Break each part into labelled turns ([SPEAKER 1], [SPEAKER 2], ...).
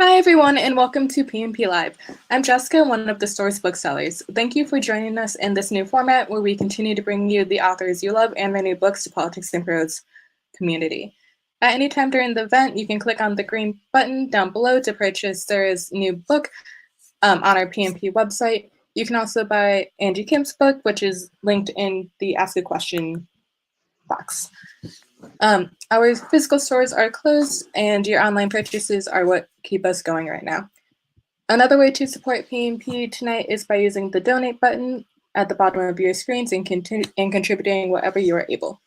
[SPEAKER 1] Hi everyone and welcome to PNP Live. I'm Jessica, one of the store's booksellers. Thank you for joining us in this new format where we continue to bring you the authors you love and their new books to Politics and Prose community. At any time during the event, you can click on the green button down below to purchase Sarah's new book on our PNP website. You can also buy Angie Kim's book, which is linked in the Ask a Question box. Our physical stores are closed and your online purchases are what keep us going right now. Another way to support PNP tonight is by using the donate button at the bottom of your screens and contributing whatever you are able.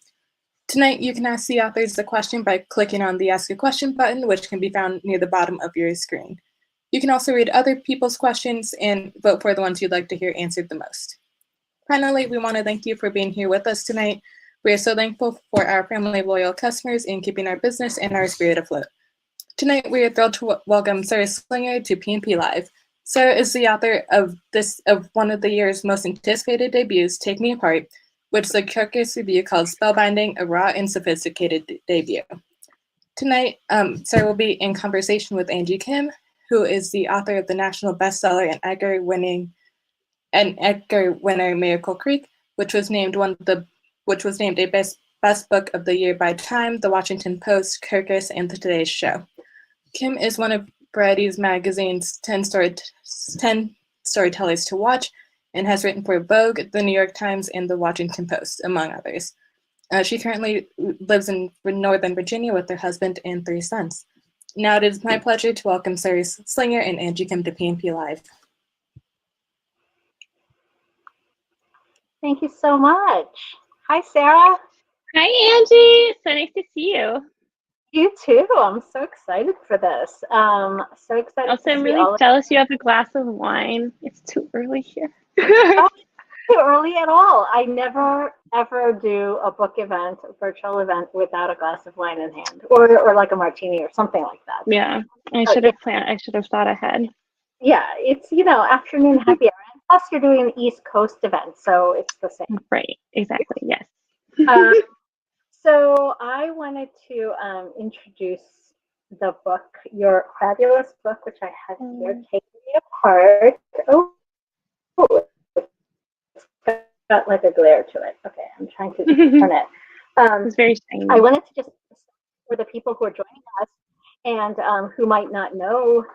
[SPEAKER 1] Tonight, you can ask the authors a question by clicking on the Ask a Question button, which can be found near the bottom of your screen. You can also read other people's questions and vote for the ones you'd like to hear answered the most. Finally, we want to thank you for being here with us tonight. We are so thankful for our family of loyal customers in keeping our business and our spirit afloat. Tonight, we are thrilled to welcome Sara Sligar to PNP Live. Sara is the author of one of the year's most anticipated debuts, Take Me Apart, which the Kirkus Review calls spellbinding, a raw and sophisticated debut. Tonight, Sara will be in conversation with Angie Kim, who is the author of the national bestseller and Edgar winner Miracle Creek, which was named a best book of the year by Time, The Washington Post, Kirkus, and The Today Show. Kim is one of Variety magazine's 10 storytellers to watch and has written for Vogue, The New York Times, and The Washington Post, among others. She currently lives in Northern Virginia with her husband and 3 sons. Now it is my pleasure to welcome Sara Sligar and Angie Kim to PNP Live.
[SPEAKER 2] Thank you so much. Hi, Sarah.
[SPEAKER 3] Hi, Angie. So nice to see you.
[SPEAKER 2] You too. I'm so excited for this. So excited.
[SPEAKER 3] Also, I'm really jealous you have a glass of wine. It's too early here.
[SPEAKER 2] Not too early at all. I never ever do a book event, a virtual event, without a glass of wine in hand, or like a martini or something like that.
[SPEAKER 3] Yeah, I should have planned. I should have thought ahead.
[SPEAKER 2] Yeah, it's afternoon happy hour. Plus, you're doing an East Coast event, so it's the same.
[SPEAKER 3] Right. Exactly. Yes.
[SPEAKER 2] So I wanted to introduce the book, your fabulous book, which I have here, Take Me Apart. Oh, it's got like a glare to it. Okay, I'm trying to turn it.
[SPEAKER 3] It's very shiny.
[SPEAKER 2] I wanted to just, for the people who are joining us and who might not know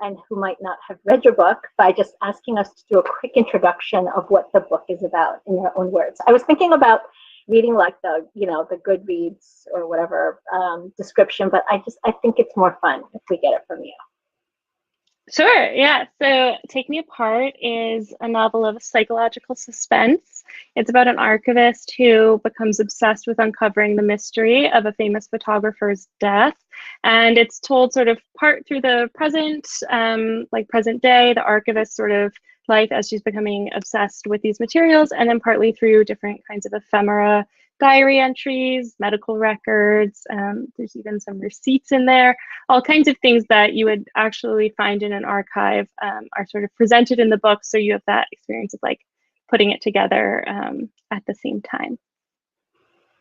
[SPEAKER 2] and who might not have read your book, by just asking us to do a quick introduction of what the book is about in your own words. I was thinking about reading like the Goodreads or whatever description, but I think it's more fun if we get it from you.
[SPEAKER 3] Sure. Yeah. So Take Me Apart is a novel of psychological suspense. It's about an archivist who becomes obsessed with uncovering the mystery of a famous photographer's death. And it's told sort of part through the present, like present day, the archivist's sort of life as she's becoming obsessed with these materials, and then partly through different kinds of ephemera, diary entries, medical records. There's even some receipts in there. All kinds of things that you would actually find in an archive are sort of presented in the book, so you have that experience of like putting it together at the same time.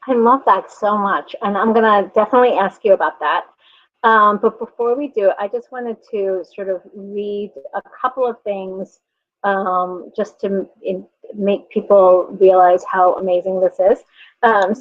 [SPEAKER 2] I love that so much, and I'm gonna definitely ask you about that. But before we do, I just wanted to sort of read a couple of things just to make people realize how amazing this is.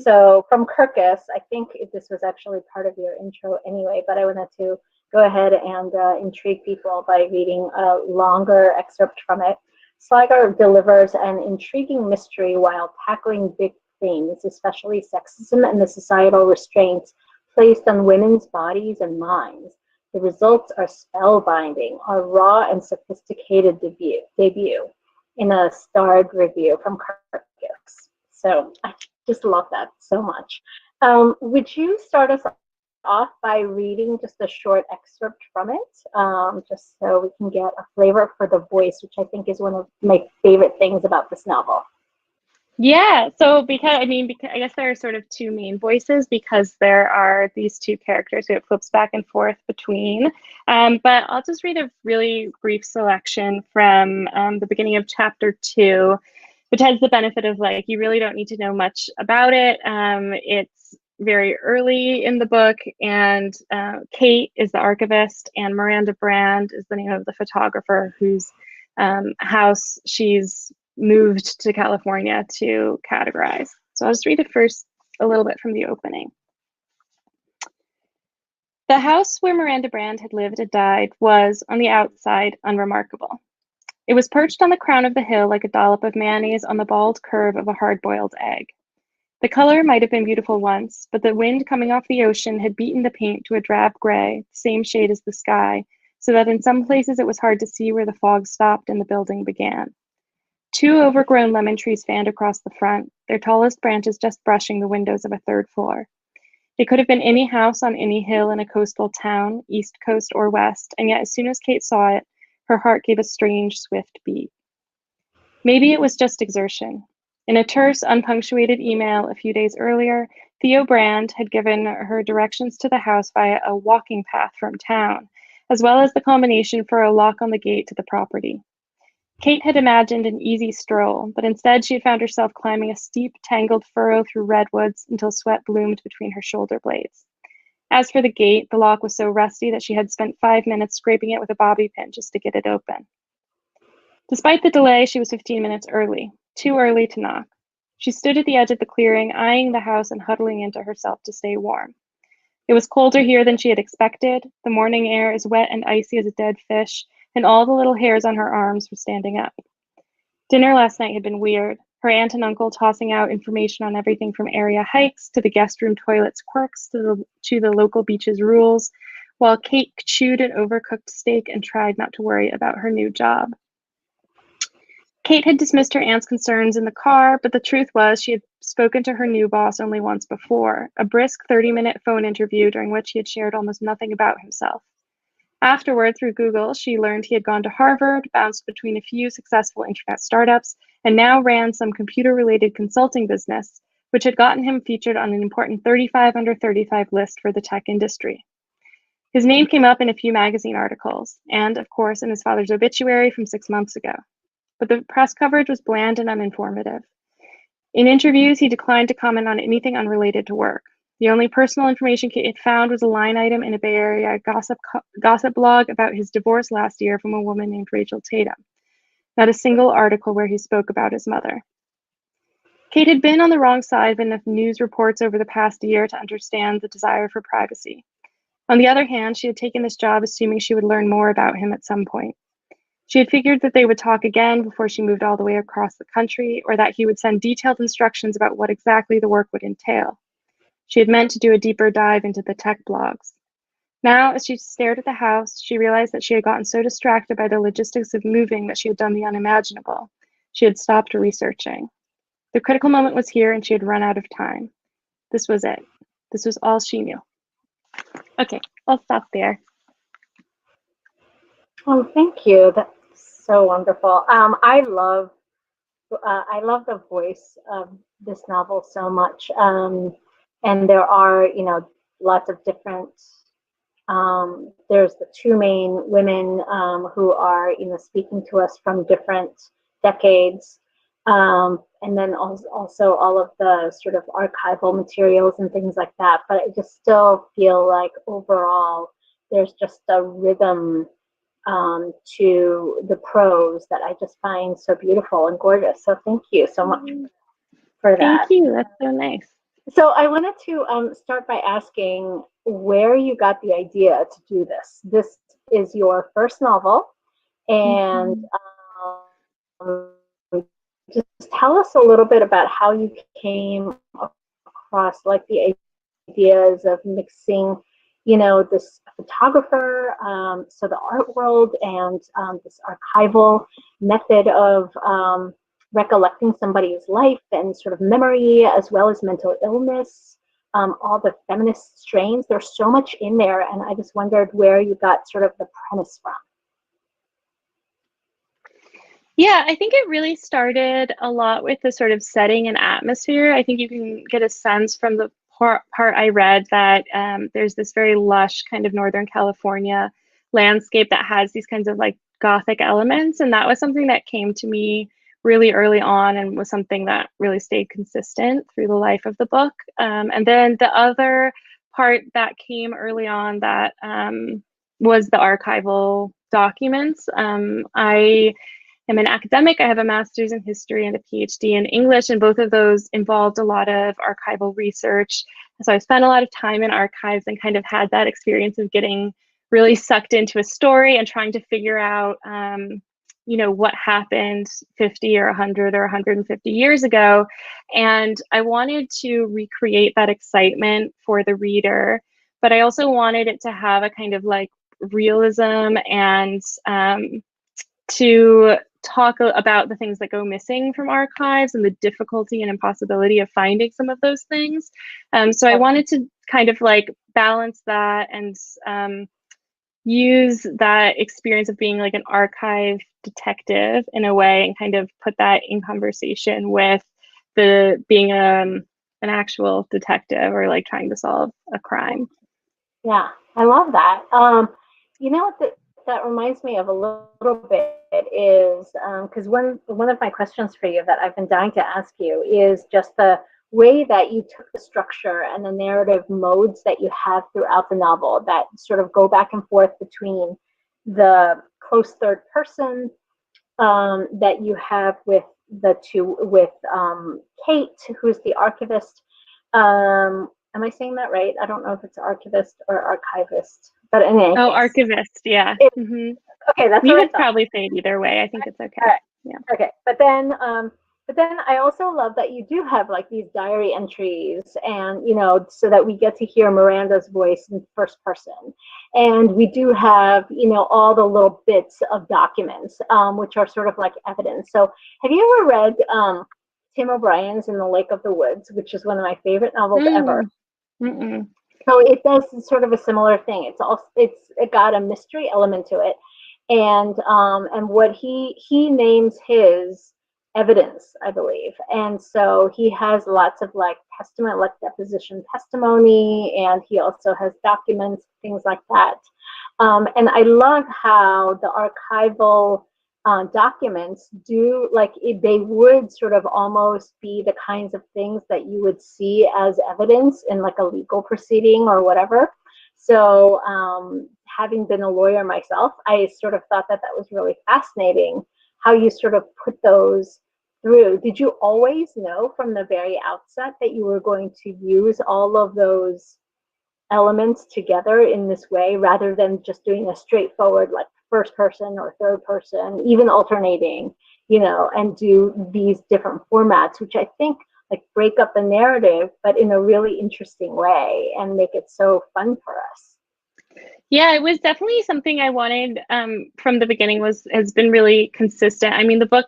[SPEAKER 2] So from Kirkus, I think this was actually part of your intro anyway, but I wanted to go ahead and intrigue people by reading a longer excerpt from it. Sligar delivers an intriguing mystery while tackling big themes, especially sexism and the societal restraints placed on women's bodies and minds. The results are spellbinding, a raw and sophisticated debut in a starred review from Kirkus. So I just love that so much. Would you start us off by reading just a short excerpt from it, just so we can get a flavor for the voice, which I think is one of my favorite things about this novel?
[SPEAKER 3] Yeah, so because I guess there are sort of two main voices because there are these two characters who it flips back and forth between. But I'll just read a really brief selection from the beginning of chapter 2, which has the benefit of like you really don't need to know much about it. It's very early in the book, and Kate is the archivist, and Miranda Brand is the name of the photographer whose house she's moved to California to categorize. So I'll just read it first a little bit from the opening. The house where Miranda Brand had lived and died was, on the outside, unremarkable. It was perched on the crown of the hill like a dollop of mayonnaise on the bald curve of a hard-boiled egg. The color might have been beautiful once, but the wind coming off the ocean had beaten the paint to a drab gray, the same shade as the sky, so that in some places it was hard to see where the fog stopped and the building began. 2 overgrown lemon trees fanned across the front, their tallest branches just brushing the windows of a 3rd floor. It could have been any house on any hill in a coastal town, east coast or west, and yet as soon as Kate saw it, her heart gave a strange, swift beat. Maybe it was just exertion. In a terse, unpunctuated email a few days earlier, Theo Brand had given her directions to the house via a walking path from town, as well as the combination for a lock on the gate to the property. Kate had imagined an easy stroll, but instead she had found herself climbing a steep, tangled furrow through redwoods until sweat bloomed between her shoulder blades. As for the gate, the lock was so rusty that she had spent 5 minutes scraping it with a bobby pin just to get it open. Despite the delay, she was 15 minutes early, too early to knock. She stood at the edge of the clearing, eyeing the house and huddling into herself to stay warm. It was colder here than she had expected. The morning air is wet and icy as a dead fish, and all the little hairs on her arms were standing up. Dinner last night had been weird, her aunt and uncle tossing out information on everything from area hikes to the guest room toilet's quirks to the local beach's rules, while Kate chewed an overcooked steak and tried not to worry about her new job. Kate had dismissed her aunt's concerns in the car, but the truth was she had spoken to her new boss only once before, a brisk 30-minute phone interview during which he had shared almost nothing about himself. Afterward, through Google, she learned he had gone to Harvard, bounced between a few successful internet startups, and now ran some computer-related consulting business, which had gotten him featured on an important 35 under 35 list for the tech industry. His name came up in a few magazine articles, and, of course, in his father's obituary from 6 months ago. But the press coverage was bland and uninformative. In interviews, he declined to comment on anything unrelated to work. The only personal information Kate had found was a line item in a Bay Area gossip blog about his divorce last year from a woman named Rachel Tatum. Not a single article where he spoke about his mother. Kate had been on the wrong side of enough news reports over the past year to understand the desire for privacy. On the other hand, she had taken this job assuming she would learn more about him at some point. She had figured that they would talk again before she moved all the way across the country, or that he would send detailed instructions about what exactly the work would entail. She had meant to do a deeper dive into the tech blogs. Now, as she stared at the house, she realized that she had gotten so distracted by the logistics of moving that she had done the unimaginable. She had stopped researching. The critical moment was here, and she had run out of time. This was it. This was all she knew. Okay, I'll stop there.
[SPEAKER 2] Oh, thank you. That's so wonderful. I love the voice of this novel so much. And there are, lots of different. There's the 2 main women who are, speaking to us from different decades. And then also all of the sort of archival materials and things like that. But I just still feel like overall there's just a rhythm to the prose that I just find so beautiful and gorgeous. So thank you so much for that.
[SPEAKER 3] Thank you. That's so nice.
[SPEAKER 2] So I wanted to start by asking where you got the idea to do this. This is your first novel, and just tell us a little bit about how you came across like the ideas of mixing, this photographer, so the art world, and this archival method of recollecting somebody's life and sort of memory, as well as mental illness, all the feminist strains. There's so much in there, and I just wondered where you got sort of the premise from.
[SPEAKER 3] Yeah, I think it really started a lot with the sort of setting and atmosphere. I think you can get a sense from the part I read that there's this very lush kind of Northern California landscape that has these kinds of like Gothic elements. And that was something that came to me really early on and was something that really stayed consistent through the life of the book. And then the other part that came early on that was the archival documents. I am an academic. I have a master's in history and a PhD in English, and both of those involved a lot of archival research. So I spent a lot of time in archives and kind of had that experience of getting really sucked into a story and trying to figure out what happened 50 or 100 or 150 years ago. And I wanted to recreate that excitement for the reader, but I also wanted it to have a kind of like realism and to talk about the things that go missing from archives and the difficulty and impossibility of finding some of those things. So I wanted to kind of like balance that and use that experience of being like an archive detective in a way and kind of put that in conversation with the being an actual detective or like trying to solve a crime.
[SPEAKER 2] Yeah, I love that. You know what that reminds me of a little bit is because one of my questions for you that I've been dying to ask you is just the way that you took the structure and the narrative modes that you have throughout the novel that sort of go back and forth between the close third person that you have with Kate, who's the archivist. Am I saying that right? I don't know if it's archivist or archivist, but in any case.
[SPEAKER 3] Archivist, yeah.
[SPEAKER 2] Okay, that's
[SPEAKER 3] you
[SPEAKER 2] what
[SPEAKER 3] could probably say it either way. I think it's okay.
[SPEAKER 2] Right.
[SPEAKER 3] Yeah.
[SPEAKER 2] Okay, but then I also love that you do have like these diary entries, and so that we get to hear Miranda's voice in first person, and we do have all the little bits of documents, which are sort of like evidence. So, have you ever read Tim O'Brien's In the Lake of the Woods, which is one of my favorite novels ever?
[SPEAKER 3] Mm-mm.
[SPEAKER 2] So it does sort of a similar thing. It got a mystery element to it, and what he names his evidence, I believe, and so he has lots of like testament, like deposition testimony, and he also has documents, things like that. And I love how the archival documents do they would sort of almost be the kinds of things that you would see as evidence in like a legal proceeding or whatever. So having been a lawyer myself, I sort of thought that was really fascinating how you sort of put those through. Did you always know from the very outset that you were going to use all of those elements together in this way rather than just doing a straightforward like first person or third person, even alternating, and do these different formats, which I think like break up the narrative, but in a really interesting way and make it so fun for us?
[SPEAKER 3] Yeah, it was definitely something I wanted from the beginning. Has been really consistent. I mean, the book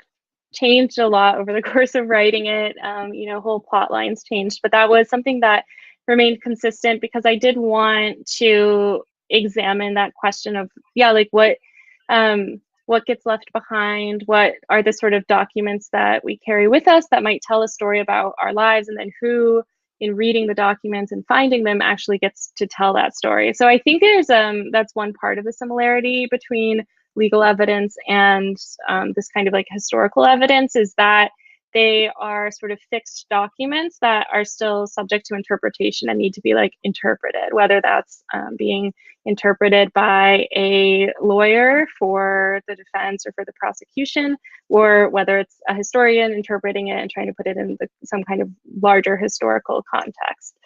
[SPEAKER 3] changed a lot over the course of writing it. Whole plot lines changed, but that was something that remained consistent because I did want to examine that question of what gets left behind, what are the sort of documents that we carry with us that might tell a story about our lives, and then who in reading the documents and finding them actually gets to tell that story. So I think there's that's one part of the similarity between legal evidence and this kind of like historical evidence, is that they are sort of fixed documents that are still subject to interpretation and need to be like interpreted, whether that's being interpreted by a lawyer for the defense or for the prosecution, or whether it's a historian interpreting it and trying to put it in some kind of larger historical context.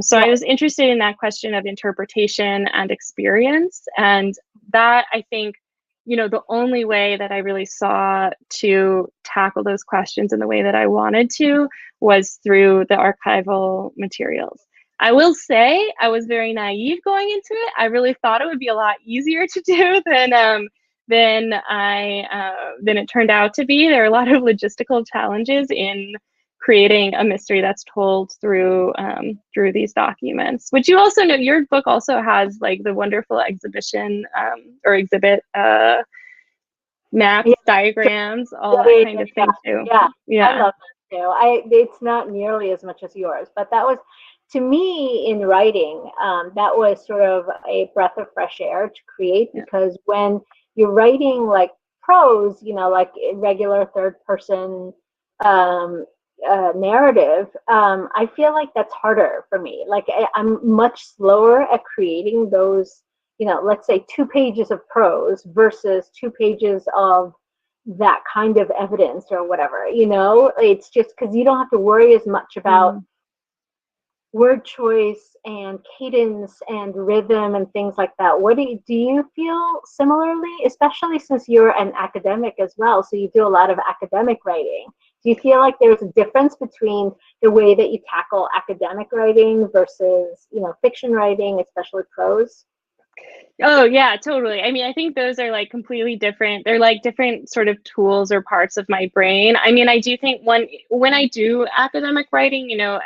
[SPEAKER 3] So I was interested in that question of interpretation and experience, and that I think the only way that I really saw to tackle those questions in the way that I wanted to was through the archival materials. I will say I was very naive going into it. I really thought it would be a lot easier to do than it turned out to be. There are a lot of logistical challenges in creating a mystery that's told through these documents, which you also know your book also has like the wonderful exhibition or exhibit maps, diagrams, all that kind of thing too.
[SPEAKER 2] Yeah, I love that too. It's not nearly as much as yours, but that was, to me, in writing, that was sort of a breath of fresh air to create, because when you're writing like prose, you know, like regular third person narrative, I feel like that's harder for me. Like I'm much slower at creating those, you know, let's say 2 pages of prose versus 2 pages of that kind of evidence or whatever, you know. It's just because you don't have to worry as much about word choice and cadence and rhythm and things like that. What do you feel similarly, especially since you're an academic as well, so you do a lot of academic writing? Do you feel like there's a difference between the way that you tackle academic writing versus, you know, fiction writing, especially prose?
[SPEAKER 3] Oh yeah, totally. I mean, I think those are like completely different. They're like different sort of tools or parts of my brain. I mean, I do think when I do academic writing, you know,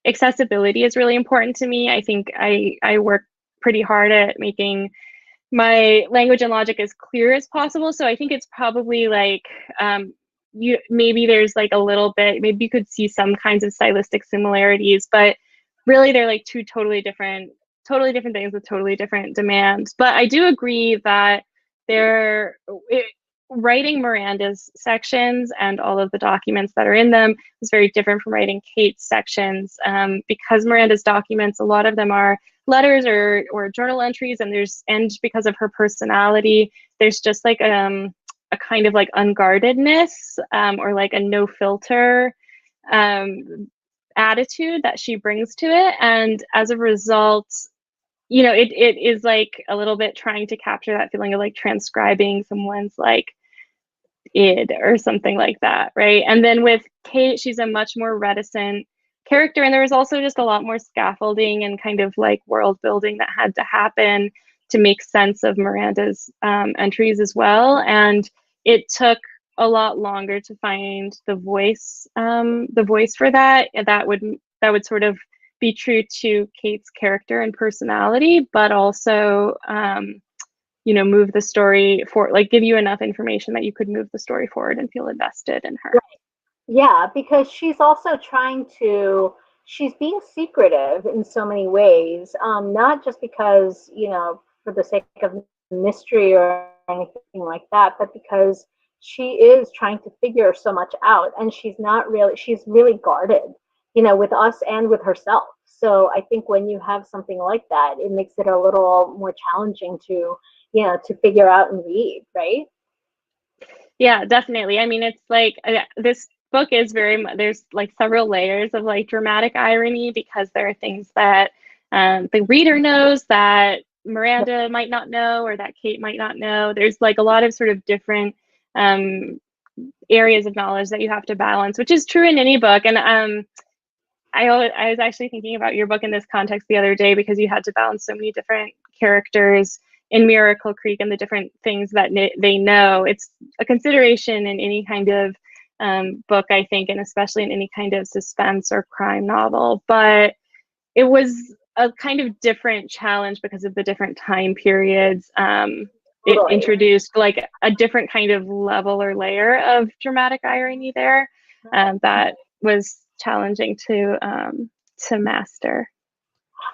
[SPEAKER 3] accessibility is really important to me. I think I work pretty hard at making my language and logic as clear as possible. So I think it's probably like maybe there's like a little bit, maybe you could see some kinds of stylistic similarities, but really they're like two totally different things with totally different demands. But I do agree that writing Miranda's sections and all of the documents that are in them is very different from writing Kate's sections, because Miranda's documents, a lot of them are letters or journal entries, and because of her personality, there's just like a kind of like unguardedness, or like a no filter attitude that she brings to it. And as a result, you know, it is like a little bit trying to capture that feeling of like transcribing someone's like id or something like that, right? And then with Kate, she's a much more reticent character, and there was also just a lot more scaffolding and kind of like world building that had to happen to make sense of Miranda's entries as well. And it took a lot longer to find the voice for that. And that would sort of be true to Kate's character and personality, but also you know, move the story for, like, give you enough information that you could move the story forward and feel invested in her.
[SPEAKER 2] Right. Yeah, because she's also she's being secretive in so many ways, not just because, you know, for the sake of mystery or anything like that, but because she is trying to figure so much out, and she's really guarded, you know, with us and with herself. So I think when you have something like that, it makes it a little more challenging to, you know, to figure out and read, right?
[SPEAKER 3] Yeah, definitely. I mean, it's like this book is there's like several layers of like dramatic irony, because there are things that the reader knows that Miranda might not know, or that Kate might not know. There's like a lot of sort of different areas of knowledge that you have to balance, which is true in any book. And I was actually thinking about your book in this context the other day, because you had to balance so many different characters in Miracle Creek and the different things that they know. It's a consideration in any kind of book, I think, and especially in any kind of suspense or crime novel. But it was a kind of different challenge because of the different time periods. It introduced like a different kind of level or layer of dramatic irony there, that was challenging to master.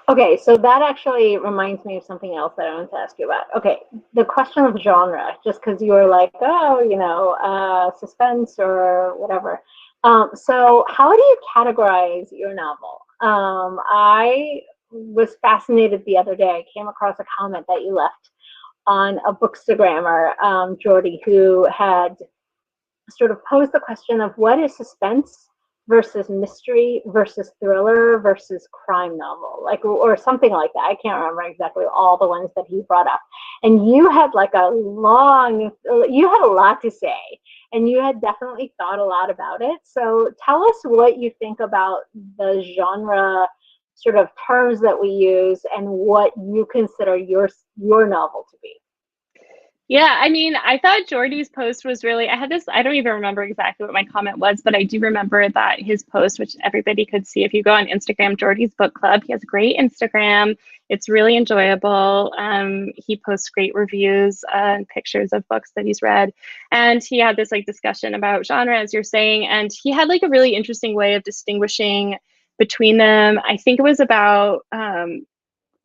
[SPEAKER 2] Okay, so that actually reminds me of something else that I wanted to ask you about. Okay, the question of genre, just because you were like, oh, you know, suspense or whatever. So how do you categorize your novel? I was fascinated the other day. I came across a comment that you left on a bookstagrammer, Jordy, who had sort of posed the question of what is suspense versus mystery versus thriller versus crime novel, like, or something like that. I can't remember exactly all the ones that he brought up. And you had like you had a lot to say, and you had definitely thought a lot about it. So tell us what you think about the genre sort of terms that we use and what you consider your novel to be.
[SPEAKER 3] Yeah, I mean, I thought Jordy's post was really, I don't even remember exactly what my comment was, but I do remember that his post, which everybody could see if you go on Instagram, Jordy's Book Club. He has a great Instagram. It's really enjoyable. He posts great reviews and pictures of books that he's read. And he had this like discussion about genre, as you're saying, and he had like a really interesting way of distinguishing between them. I think it was about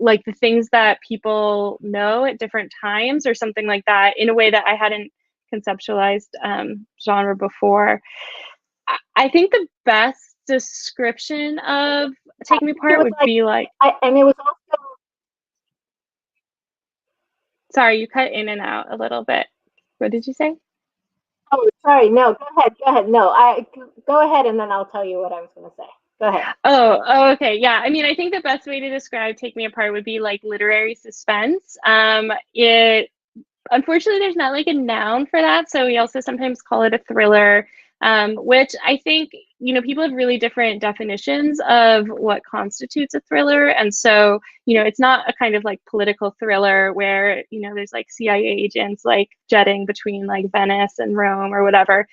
[SPEAKER 3] like the things that people know at different times or something like that, in a way that I hadn't conceptualized genre before. I think the best description of Take Me Apart would be like,
[SPEAKER 2] and it was also,
[SPEAKER 3] sorry, you cut in and out a little bit. What did you say?
[SPEAKER 2] oh, sorry, no, go ahead. No, go ahead, and then I'll tell you what I was going to say. Go ahead.
[SPEAKER 3] Oh, okay. Yeah. I mean, I think the best way to describe Take Me Apart would be like literary suspense. It unfortunately there's not like a noun for that, so we also sometimes call it a thriller, which I think, you know, people have really different definitions of what constitutes a thriller. And so, you know, it's not a kind of like political thriller where, you know, there's like CIA agents like jetting between like Venice and Rome or whatever.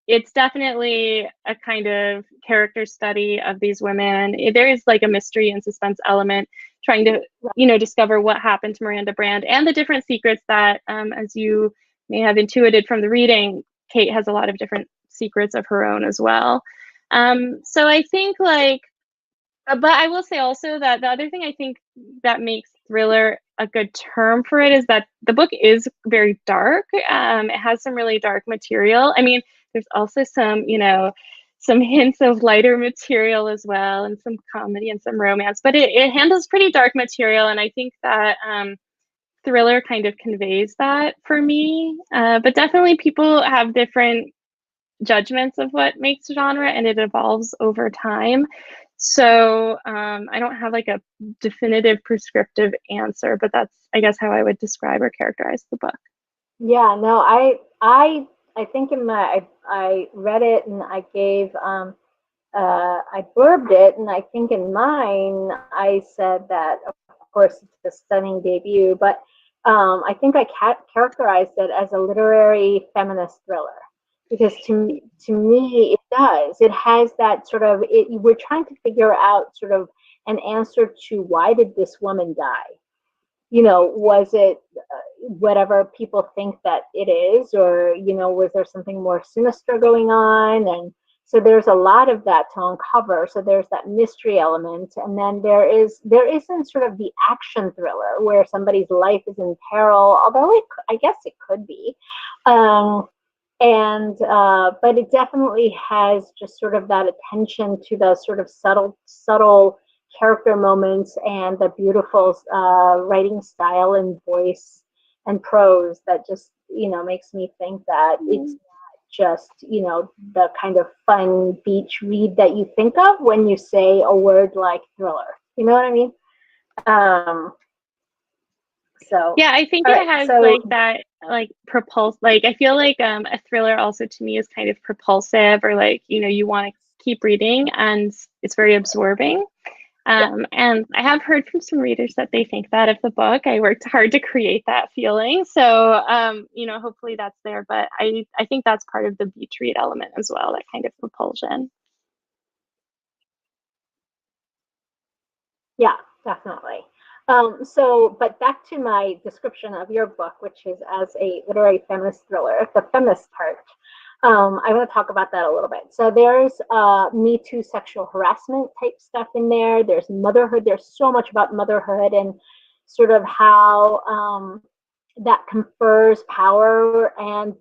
[SPEAKER 3] It's definitely a kind of character study of these women. There is like a mystery and suspense element, trying to, you know, discover what happened to Miranda Brand and the different secrets that, as you may have intuited from the reading, Kate has a lot of different secrets of her own as well. So I think like, but I will say also that the other thing I think that makes thriller a good term for it is that the book is very dark. It has some really dark material. I mean, there's also some, you know, some hints of lighter material as well, and some comedy and some romance, but it handles pretty dark material. And I think that thriller kind of conveys that for me. But definitely people have different judgments of what makes genre, and it evolves over time. So I don't have like a definitive prescriptive answer, but that's, I guess, how I would describe or characterize the book.
[SPEAKER 2] Yeah, no, I think in my I read it and I gave I blurbed it, and I think in mine I said that of course it's a stunning debut, but I think I characterized it as a literary feminist thriller, because to me it does. It has that sort of, we're trying to figure out sort of an answer to why did this woman die? You know, was it whatever people think that it is, or, you know, was there something more sinister going on? And so there's a lot of that to uncover. So there's that mystery element, and then there isn't sort of the action thriller where somebody's life is in peril, although I guess it could be. But it definitely has just sort of that attention to the sort of subtle character moments and the beautiful writing style and voice and prose that just, you know, makes me think that it's not just, you know, the kind of fun beach read that you think of when you say a word like thriller. You know what I mean? So
[SPEAKER 3] yeah, I think it has like that, like like I feel like a thriller also to me is kind of propulsive, or like, you know, you want to keep reading and it's very absorbing. And I have heard from some readers that they think that of the book. I worked hard to create that feeling. So, you know, hopefully that's there. But I think that's part of the beach read element as well, that kind of propulsion.
[SPEAKER 2] Yeah, definitely. But back to my description of your book, which is as a literary feminist thriller, the feminist part. I want to talk about that a little bit. So there's Me Too sexual harassment type stuff in there. There's motherhood. There's so much about motherhood and sort of how that confers power and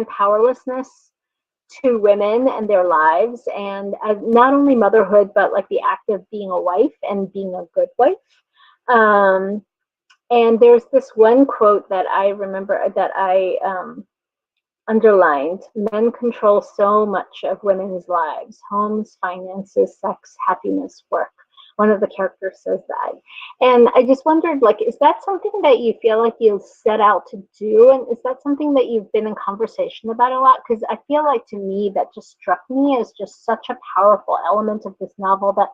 [SPEAKER 2] powerlessness to women and their lives, and not only motherhood, but like the act of being a wife and being a good wife. And there's this one quote that I remember that I underlined: men control so much of women's lives: homes, finances, sex, happiness, work. One of the characters says that. And I just wondered, like, is that something that you feel like you set out to do? And is that something that you've been in conversation about a lot? Because I feel like, to me, that just struck me as just such a powerful element of this novel that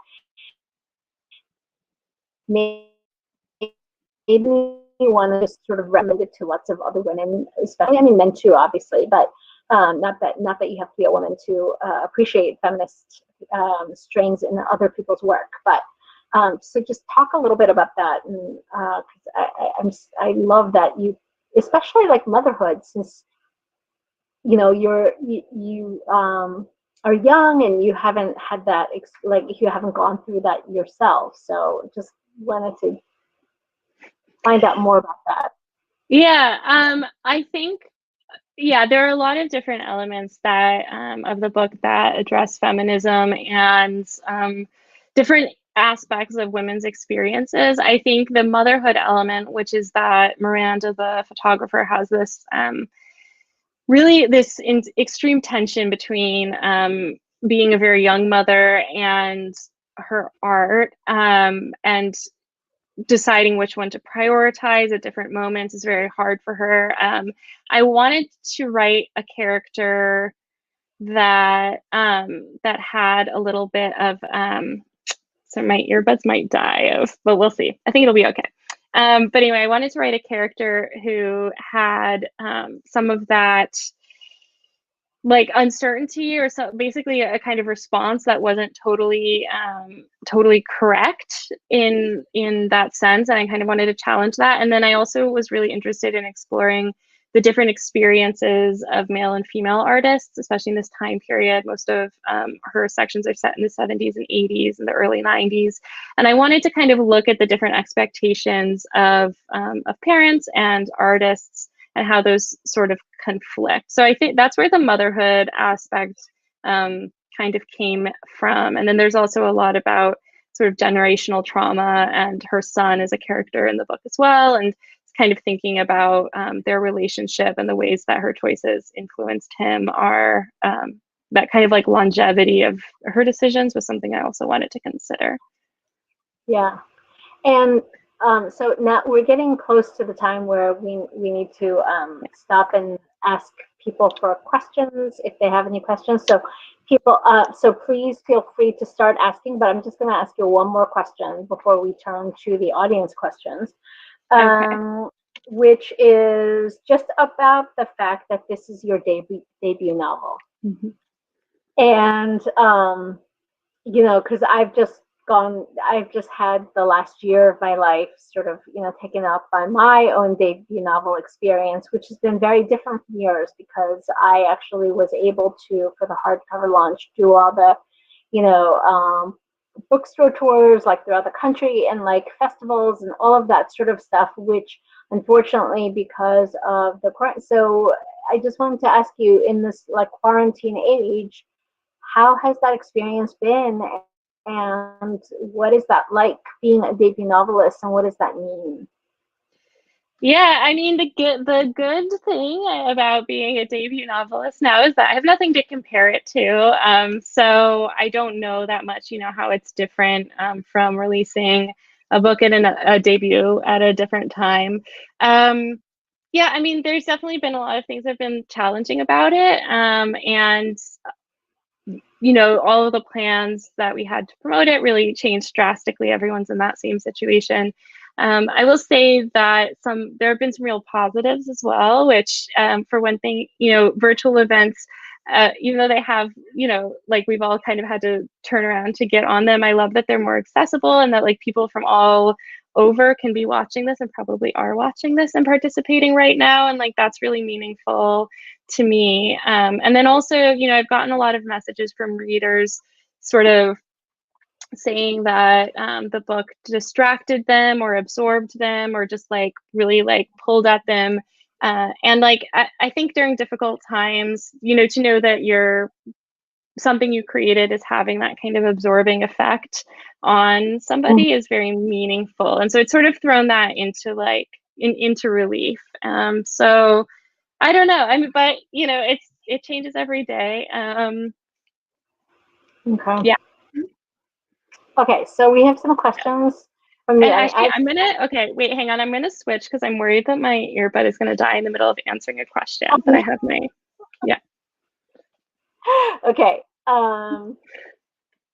[SPEAKER 2] made me want to just sort of recommend it to lots of other women, especially, I mean, men too, obviously, but not that you have to be a woman to appreciate feminist strains in other people's work. But so just talk a little bit about that, and because I love that you, especially like motherhood, since you know you are young and you haven't had that, like you haven't gone through that yourself. So just wanted to find out more about that.
[SPEAKER 3] Yeah, I think Yeah, there are a lot of different elements that of the book that address feminism and different aspects of women's experiences. I think the motherhood element, which is that Miranda, the photographer, has this really this extreme tension between being a very young mother and her art, and deciding which one to prioritize at different moments is very hard for her. I wanted to write a character that that had a little bit of so my earbuds might die of, but we'll see. I think it'll be okay. But anyway, I wanted to write a character who had some of that like uncertainty, or so basically a kind of response that wasn't totally totally correct in that sense, and I kind of wanted to challenge that. And then I also was really interested in exploring the different experiences of male and female artists, especially in this time period. Most of her sections are set in the 70s and 80s and the early 90s, and I wanted to kind of look at the different expectations of parents and artists and how those sort of conflict. So I think that's where the motherhood aspect kind of came from. And then there's also a lot about sort of generational trauma, and her son is a character in the book as well. And kind of thinking about their relationship and the ways that her choices influenced him are that kind of like longevity of her decisions was something I also wanted to consider.
[SPEAKER 2] Yeah. And so now we're getting close to the time where we need to stop and ask people for questions if they have any questions. So people, so please feel free to start asking, but I'm just going to ask you one more question before we turn to the audience questions, which is just about the fact that this is your debut novel.
[SPEAKER 3] Mm-hmm.
[SPEAKER 2] And, you know, because I've just had the last year of my life sort of, you know, taken up by my own debut novel experience, which has been very different from yours, because I actually was able to, for the hardcover launch, do all the, you know, bookstore tours like throughout the country and like festivals and all of that sort of stuff, which unfortunately because of the quarantine. So I just wanted to ask you, in this like quarantine age, how has that experience been? And what is that like, being a debut novelist, and what does that mean?
[SPEAKER 3] Yeah, I mean, the good thing about being a debut novelist now is that I have nothing to compare it to. So I don't know that much, you know, how it's different from releasing a book and a debut at a different time. Yeah, I mean, there's definitely been a lot of things that have been challenging about it. And you know, all of the plans that we had to promote it really changed drastically. Everyone's in that same situation. I will say that there have been some real positives as well, which for one thing, you know, virtual events, even though they have, you know, like we've all kind of had to turn around to get on them, I love that they're more accessible and that like people from all over can be watching this and probably are watching this and participating right now. And like, that's really meaningful to me. And then also, you know, I've gotten a lot of messages from readers sort of saying that the book distracted them or absorbed them or just like really like pulled at them. And like, I think during difficult times, you know, to know that something you created is having that kind of absorbing effect on somebody is very meaningful. And so it's sort of thrown that into like, into relief. So I don't know. I mean, but you know, it changes every day.
[SPEAKER 2] Okay.
[SPEAKER 3] Yeah.
[SPEAKER 2] Okay, so we have some questions from
[SPEAKER 3] And
[SPEAKER 2] you.
[SPEAKER 3] actually, okay, wait, hang on. I'm gonna switch because I'm worried that my earbud is gonna die in the middle of answering a question that I have yeah.
[SPEAKER 2] Okay. Can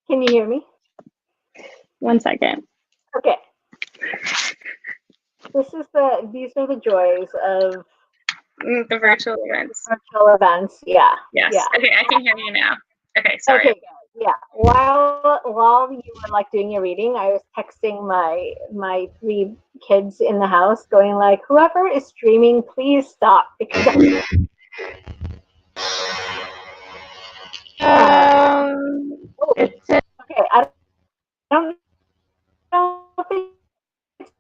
[SPEAKER 2] you hear me?
[SPEAKER 3] 1 second.
[SPEAKER 2] Okay. These are the joys of
[SPEAKER 3] the virtual events.
[SPEAKER 2] Virtual events, yeah.
[SPEAKER 3] Yes.
[SPEAKER 2] Yeah.
[SPEAKER 3] Okay, I can hear you now. Okay, sorry.
[SPEAKER 2] Okay, yeah. While you were like doing your reading, I was texting my 3 kids in the house, going like, "Whoever is streaming, please stop." Because
[SPEAKER 3] okay,
[SPEAKER 2] I don't know if it's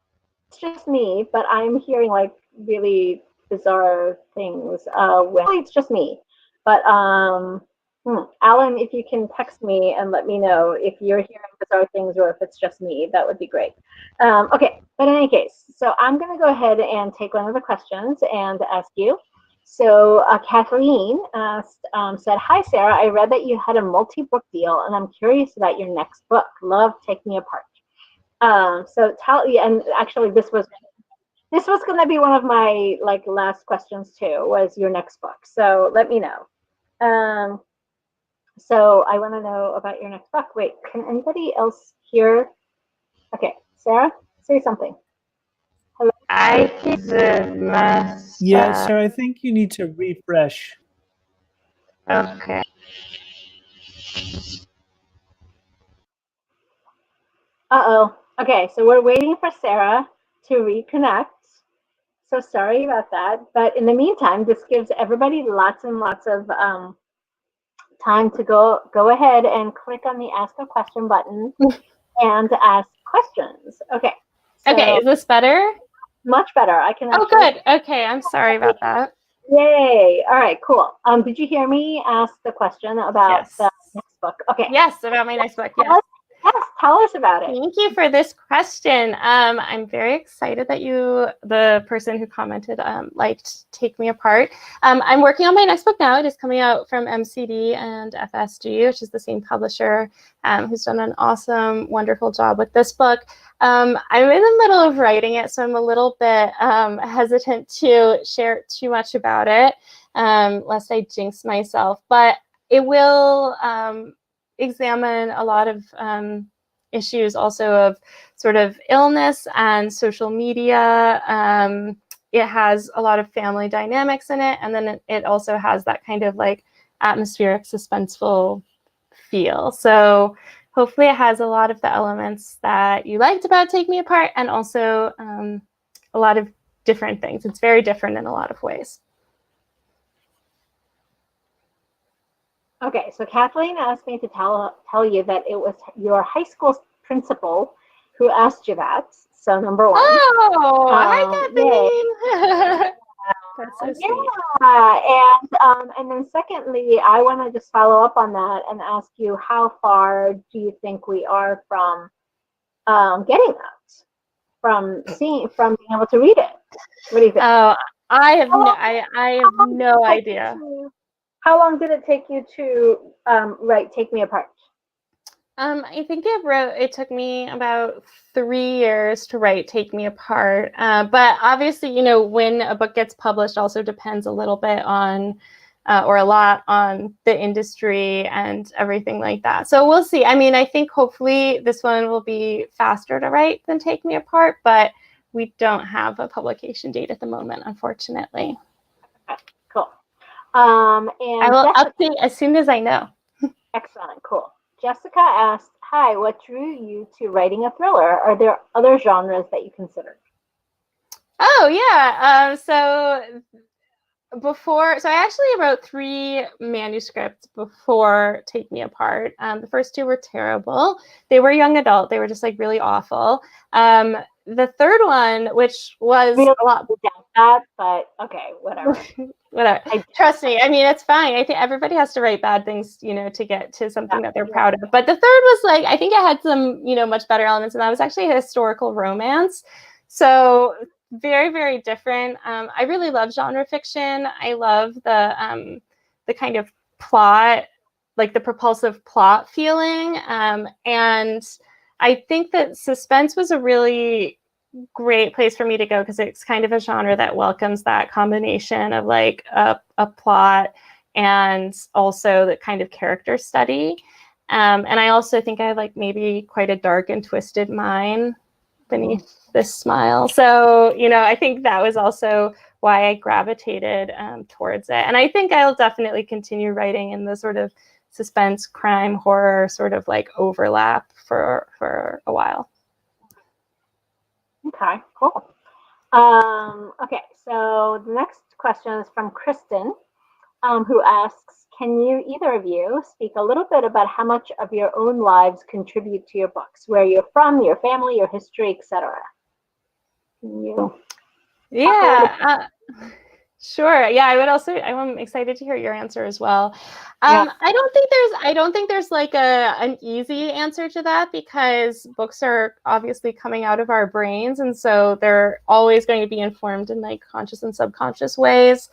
[SPEAKER 2] just me, but I'm hearing like really bizarre things. Well, it's just me. But Alan, if you can text me and let me know if you're hearing bizarre things or if it's just me, that would be great. Okay, but in any case, so I'm going to go ahead and take one of the questions and ask you. So Kathleen asked, said, "Hi Sarah, I read that you had a multi-book deal, and I'm curious about your next book. Love, Take Me Apart." So tell me, and actually this was going to be one of my last questions too. Was your next book? So let me know. So I want to know about your next book. Wait, can anybody else hear? Okay, Sarah, say something. Hello.
[SPEAKER 3] I think the must.
[SPEAKER 4] Yeah, Sarah, I think you need to refresh.
[SPEAKER 3] Okay.
[SPEAKER 2] Uh-oh. Okay, so we're waiting for Sarah to reconnect. So sorry about that. But in the meantime, this gives everybody lots and lots of time to go ahead and click on the Ask a Question button and ask questions. Okay. So
[SPEAKER 3] Okay, is this better?
[SPEAKER 2] much better. I can.
[SPEAKER 3] Oh, good. Okay, I'm sorry about that.
[SPEAKER 2] Yay! All right, cool. Did you hear me ask the question about
[SPEAKER 3] Yes.
[SPEAKER 2] the next book? Okay.
[SPEAKER 3] Yes, about my next book. Yes.
[SPEAKER 2] Tell us about it.
[SPEAKER 3] Thank you for this question. I'm very excited that the person who commented, liked Take Me Apart. I'm working on my next book now. It is coming out from MCD and FSG, which is the same publisher, who's done an awesome, wonderful job with this book. I'm in the middle of writing it, so I'm a little bit hesitant to share too much about it, lest I jinx myself. But it will examine a lot of issues also of sort of illness and social media. It has a lot of family dynamics in it, and then it also has that kind of atmospheric, suspenseful feel. So hopefully it has a lot of the elements that you liked about Take Me Apart, and also a lot of different things. It's very different in a lot of ways.
[SPEAKER 2] Okay, so Kathleen asked me to tell you that it was your high school principal who asked you that. So number one.
[SPEAKER 3] Oh, hi Kathleen. That's so sweet.
[SPEAKER 2] Yeah, and then secondly, I want to just follow up on that and ask you, how far do you think we are from getting that, from being able to read it? What do you think?
[SPEAKER 3] Oh, I have no idea.
[SPEAKER 2] How long did it take you to write Take Me Apart?
[SPEAKER 3] I think it took me about 3 years to write Take Me Apart. But obviously, when a book gets published also depends a little bit on, or a lot on the industry and everything like that. So we'll see. I mean, I think hopefully this one will be faster to write than Take Me Apart, but we don't have a publication date at the moment, unfortunately.
[SPEAKER 2] Okay, cool. And
[SPEAKER 3] I will update as soon as I know.
[SPEAKER 2] Excellent, cool. Jessica asked, "Hi, what drew you to writing a thriller? Are there other genres that you considered?"
[SPEAKER 3] Oh yeah. So I actually wrote 3 manuscripts before Take Me Apart. The first 2 were terrible. They were young adult. They were just really awful. The third one, which was a lot
[SPEAKER 2] that, but okay, whatever.
[SPEAKER 3] Whatever. Trust me. I mean, it's fine. I think everybody has to write bad things, to get to something that they're proud of. But the third was I think it had some, much better elements, and that was actually a historical romance. So very, very different. I really love genre fiction. I love the kind of plot, the propulsive plot feeling. And I think that suspense was a really great place for me to go, because it's kind of a genre that welcomes that combination of a plot and also the kind of character study. And I also think I have maybe quite a dark and twisted mind beneath this smile. So, I think that was also why I gravitated towards it. And I think I'll definitely continue writing in the sort of suspense, crime, horror sort of overlap for a while.
[SPEAKER 2] Okay, cool. Okay, so the next question is from Kristen, who asks, "Can you, either of you, speak a little bit about how much of your own lives contribute to your books, where you're from, your family, your history, etc.?" Can you?
[SPEAKER 3] Yeah. Sure. Yeah, I'm excited to hear your answer as well.
[SPEAKER 2] Yeah.
[SPEAKER 3] I don't think there's like an easy answer to that, because books are obviously coming out of our brains, and so they're always going to be informed in like conscious and subconscious ways.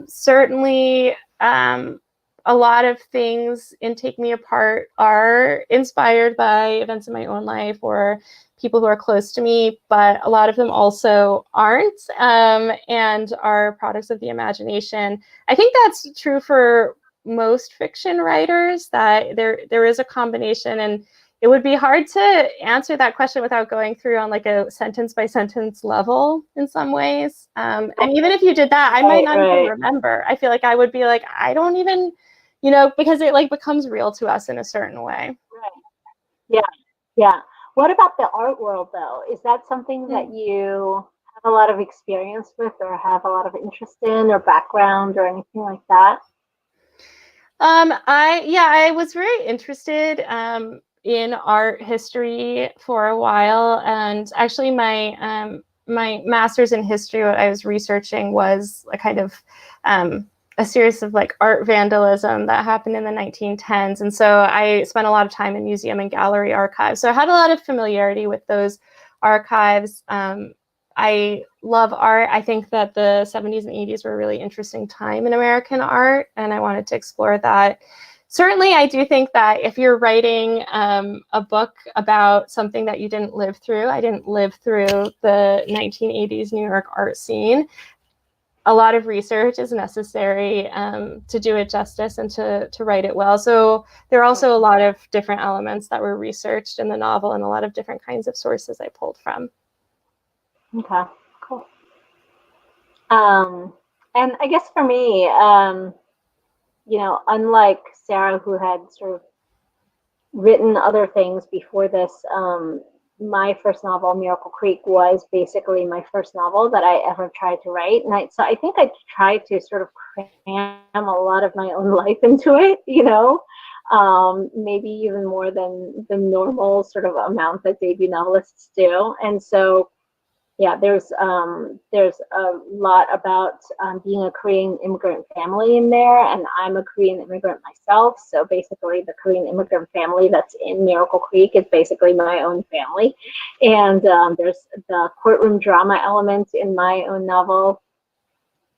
[SPEAKER 3] Certainly, a lot of things in Take Me Apart are inspired by events in my own life or people who are close to me, but a lot of them also aren't, and are products of the imagination. I think that's true for most fiction writers, that there is a combination, and it would be hard to answer that question without going through on like a sentence by sentence level in some ways. And even if you did that, I might not even remember. I feel like I would be like, I don't even, because it like becomes real to us in a certain way.
[SPEAKER 2] Right. Yeah. What about the art world, though? Is that something that you have a lot of experience with, or have a lot of interest in, or background, or anything like that?
[SPEAKER 3] I was very interested in art history for a while, and actually my master's in history, what I was researching was a kind of a series of like art vandalism that happened in the 1910s. And so I spent a lot of time in museum and gallery archives. So I had a lot of familiarity with those archives. I love art. I think that the 70s and 80s were a really interesting time in American art, and I wanted to explore that. Certainly, I do think that if you're writing a book about something that you didn't live through, I didn't live through the 1980s New York art scene, a lot of research is necessary to do it justice and to write it well. So there are also a lot of different elements that were researched in the novel, and a lot of different kinds of sources I pulled from.
[SPEAKER 2] Okay, cool. And I guess for me, unlike Sarah, who had sort of written other things before this, my first novel, Miracle Creek, was basically my first novel that I ever tried to write. And so I think I tried to sort of cram a lot of my own life into it, maybe even more than the normal sort of amount that debut novelists do. And so, yeah, there's a lot about being a Korean immigrant family in there, and I'm a Korean immigrant myself. So basically, the Korean immigrant family that's in Miracle Creek is basically my own family. And there's the courtroom drama element in my own novel,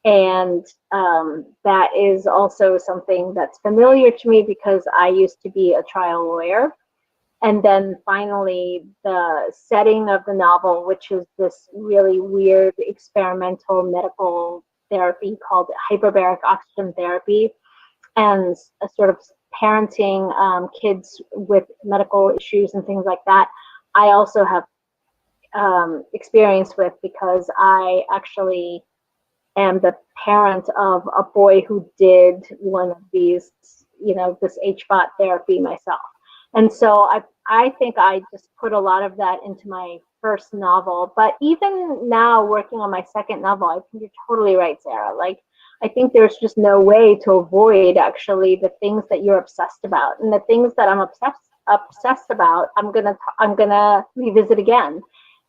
[SPEAKER 2] and that is also something that's familiar to me because I used to be a trial lawyer. And then finally, the setting of the novel, which is this really weird experimental medical therapy called hyperbaric oxygen therapy, and a sort of parenting kids with medical issues and things like that, I also have experience with, because I actually am the parent of a boy who did one of these, this HBOT therapy myself. And so I think I just put a lot of that into my first novel. But even now, working on my second novel, I think you're totally right, Sarah. Like, I think there's just no way to avoid actually the things that you're obsessed about, and the things that I'm obsessed about, I'm gonna revisit again.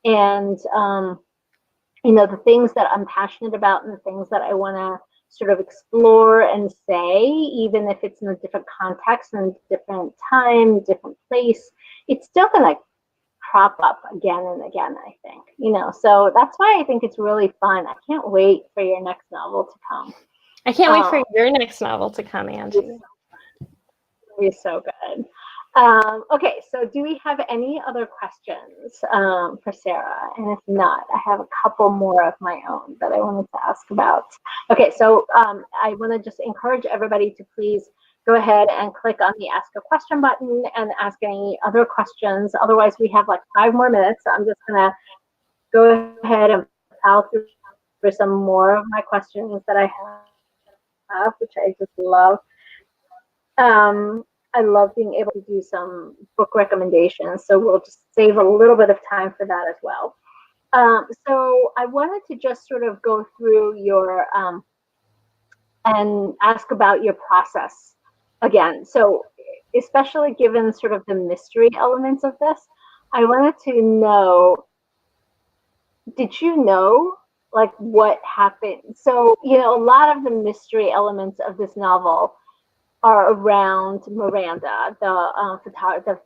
[SPEAKER 2] And the things that I'm passionate about and the things that I want to sort of explore and say, even if it's in a different context and different time, different place, it's still going to crop up again and again, I think. So that's why I think it's really fun. I can't wait for your next novel to come.
[SPEAKER 3] I can't wait for your next novel to come, Angie.
[SPEAKER 2] It'll be so good. Okay, so do we have any other questions for Sarah? And if not, I have a couple more of my own that I wanted to ask about. Okay, so I want to just encourage everybody to please go ahead and click on the Ask a Question button and ask any other questions. Otherwise, we have like 5 more minutes. So I'm just going to go ahead and plow through for some more of my questions that I have, which I just love. I love being able to do some book recommendations, so we'll just save a little bit of time for that as well. So I wanted to just sort of go through your and ask about your process again. So especially given sort of the mystery elements of this, I wanted to know, did you know like what happened. So, you know, a lot of the mystery elements of this novel are around Miranda, the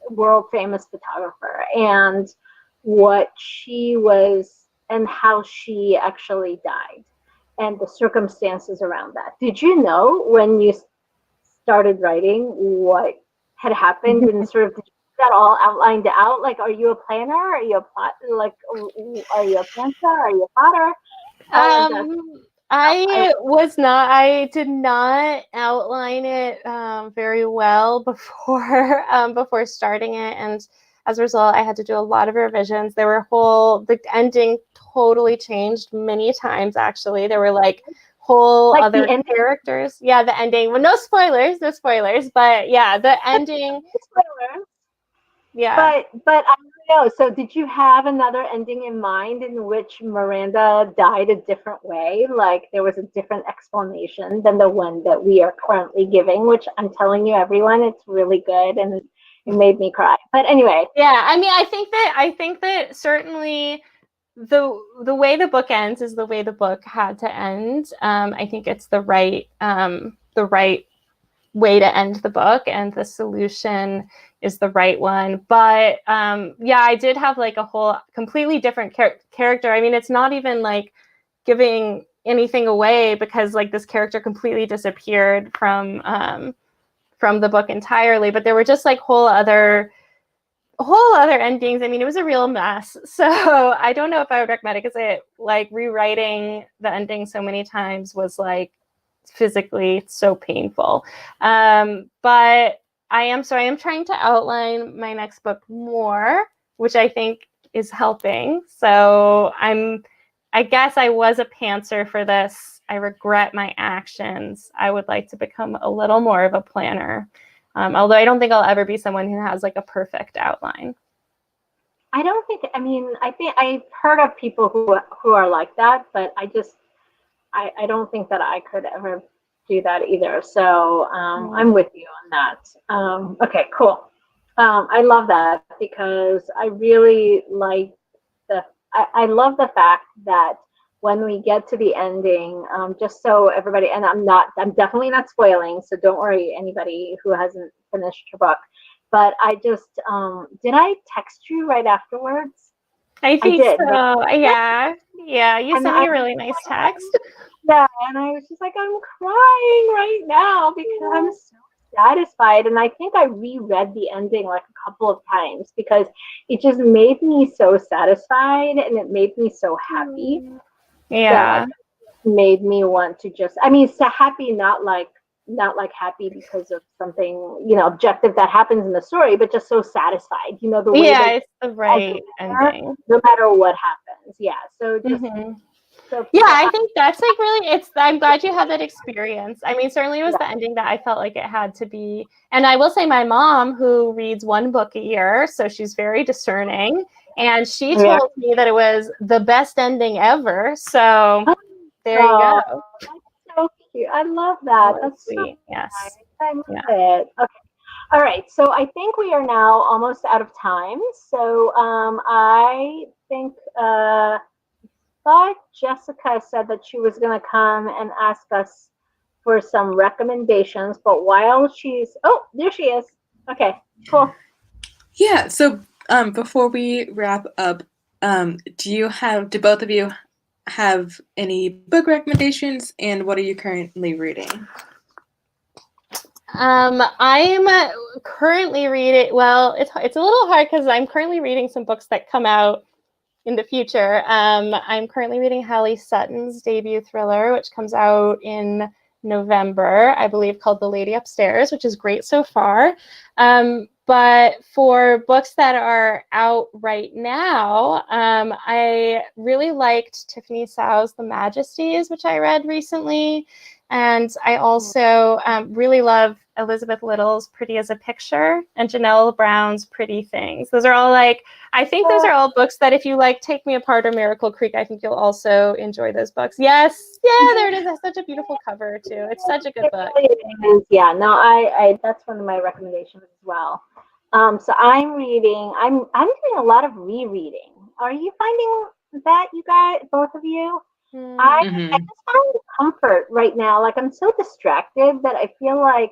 [SPEAKER 2] world famous photographer, and what she was and how she actually died, and the circumstances around that. Did you know when you started writing what had happened, and sort of did you get that all outlined out? Like, are you a planner? Are you a plot? Like, are you a pantser? Are you a potter? How is that?
[SPEAKER 3] I did not outline it very well before before starting it, and as a result, I had to do a lot of revisions. The ending totally changed many times. Actually, there were like whole
[SPEAKER 2] Like
[SPEAKER 3] other characters. Yeah, the ending. Well, no spoilers, but yeah, the ending.
[SPEAKER 2] Spoilers.
[SPEAKER 3] Yeah.
[SPEAKER 2] But I don't know. So did you have another ending in mind in which Miranda died a different way? Like there was a different explanation than the one that we are currently giving, which I'm telling you, everyone, it's really good and it made me cry. But anyway.
[SPEAKER 3] Yeah, I mean, I think that certainly the way the book ends is the way the book had to end. I think it's the right way to end the book, and the solution is the right one. But yeah, I did have like a whole completely different character. I mean, it's not even like giving anything away because like this character completely disappeared from the book entirely. But there were just like whole other endings. I mean, it was a real mess. So I don't know if I would recommend it because it like rewriting the ending so many times was like physically so painful. But I am trying to outline my next book more, which I think is helping. So I guess I was a pantser for this. I regret my actions. I would like to become a little more of a planner. Although I don't think I'll ever be someone who has like a perfect outline.
[SPEAKER 2] I don't think, I mean, I think I've heard of people who are like that, but I don't think that I could ever do that either. So I'm with you on that. Okay, cool. I love that because I really like I love the fact that when we get to the ending, just so everybody, and I'm definitely not spoiling, so don't worry, anybody who hasn't finished your book. But I just, did I text you right afterwards?
[SPEAKER 3] I think
[SPEAKER 2] did,
[SPEAKER 3] so.
[SPEAKER 2] right?
[SPEAKER 3] Yeah. You sent me a really nice text.
[SPEAKER 2] Yeah, and I was just like, I'm crying right now because I'm so satisfied. And I think I reread the ending like a couple of times because it just made me so satisfied and it made me so happy.
[SPEAKER 3] Yeah.
[SPEAKER 2] That made me want to just, I mean, so happy, not like happy because of something, you know, objective that happens in the story, but just so satisfied, you know, the way that
[SPEAKER 3] it's the right ending.
[SPEAKER 2] no matter what happens. Yeah. So just so
[SPEAKER 3] yeah, I think that's like really, I'm glad you had that experience. I mean, certainly it was the ending that I felt like it had to be. And I will say my mom, who reads one book a year, so she's very discerning, and she told me that it was the best ending ever. So there you go.
[SPEAKER 2] That's so cute. I love that. That's
[SPEAKER 3] sweet.
[SPEAKER 2] So
[SPEAKER 3] yes.
[SPEAKER 2] nice. I love it. Okay. All right. So I think we are now almost out of time. So I think thought Jessica said that she was going to come and ask us for some recommendations, but while there she is. Okay, cool.
[SPEAKER 1] Yeah, so before we wrap up, do both of you have any book recommendations, and what are you currently reading?
[SPEAKER 3] I'm currently reading, well, it's a little hard because I'm currently reading some books that come out in the future. I'm currently reading Hallie Sutton's debut thriller, which comes out in November, I believe, called The Lady Upstairs, which is great so far. But for books that are out right now, I really liked Tiffany Sau's The Majesties, which I read recently. And I also really love Elizabeth Little's Pretty as a Picture and Janelle Brown's Pretty Things. Those are all I think those are all books that if you like Take Me Apart or Miracle Creek, I think you'll also enjoy those books. Yes, yeah, there it is. That's such a beautiful cover too. It's such a good book.
[SPEAKER 2] Yeah, no, I that's one of my recommendations as well. So I'm doing a lot of rereading. Are you finding that, you guys, both of you.
[SPEAKER 3] Mm.
[SPEAKER 2] I
[SPEAKER 1] Mhm.
[SPEAKER 2] just find comfort right now. Like, I'm so distracted that I feel like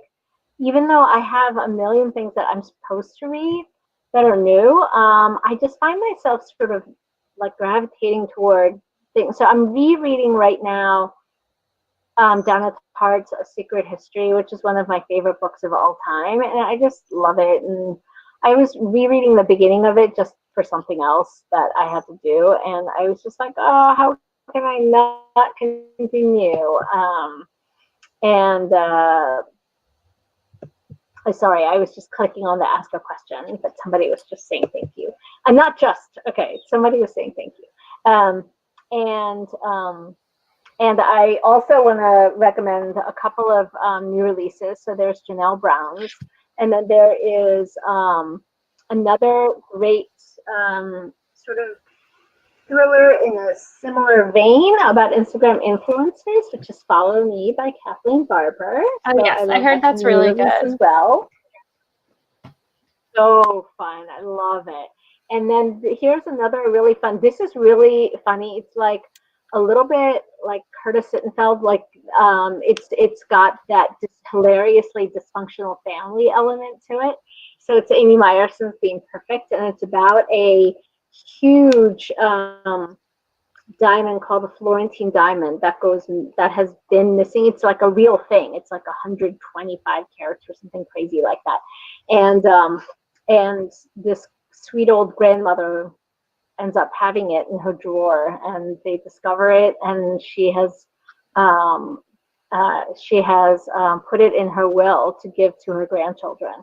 [SPEAKER 2] even though I have a million things that I'm supposed to read that are new, I just find myself sort of like gravitating toward things. So I'm rereading right now Down at Heart's A Secret History, which is one of my favorite books of all time, and I just love it. And I was rereading the beginning of it just for something else that I had to do, and I was just like, oh, how can I not continue? And sorry, I was just clicking on the ask a question, but somebody was just saying thank you. And not just, okay, somebody was saying thank you. And I also want to recommend a couple of new releases. So there's Janelle Brown's, and then there is another great sort of thriller in a similar vein about Instagram influencers, which is Follow Me by Kathleen Barber.
[SPEAKER 3] Oh,
[SPEAKER 2] So
[SPEAKER 3] yes, I
[SPEAKER 2] love
[SPEAKER 3] heard
[SPEAKER 2] that
[SPEAKER 3] that's
[SPEAKER 2] new
[SPEAKER 3] really
[SPEAKER 2] release
[SPEAKER 3] good.
[SPEAKER 2] as well. So fun. I love it. And then here's another really fun. This is really funny. It's like a little bit like Curtis Sittenfeld. Like it's got that hilariously dysfunctional family element to it. So it's Amy Myerson's Being Perfect, and it's about a huge diamond called the Florentine diamond that has been missing. It's like a real thing. It's like 125 carats or something crazy like that. And this sweet old grandmother ends up having it in her drawer, and they discover it, and she has put it in her will to give to her grandchildren.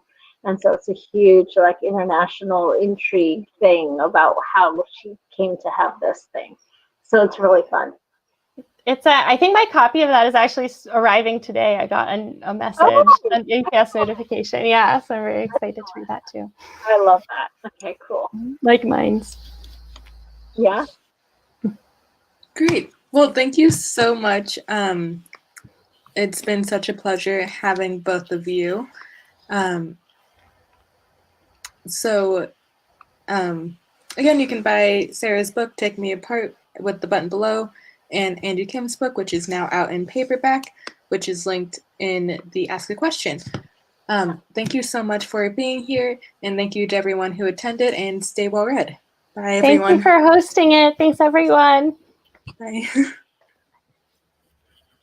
[SPEAKER 2] And so it's a huge like international intrigue thing about how she came to have this thing. So it's really fun.
[SPEAKER 3] It's I think my copy of that is actually arriving today. I got a message, an UPS notification. Yeah, so I'm very excited to read that too.
[SPEAKER 2] I love that. Okay, cool.
[SPEAKER 3] Like mine's.
[SPEAKER 2] Yeah.
[SPEAKER 1] Great. Well, thank you so much. It's been such a pleasure having both of you. Again, you can buy Sarah's book, Take Me Apart, with the button below, and Angie Kim's book, which is now out in paperback, which is linked in the Ask a Question. Thank you so much for being here, and thank you to everyone who attended, and stay well read. Bye, everyone.
[SPEAKER 3] Thank you for hosting it. Thanks, everyone.
[SPEAKER 1] Bye.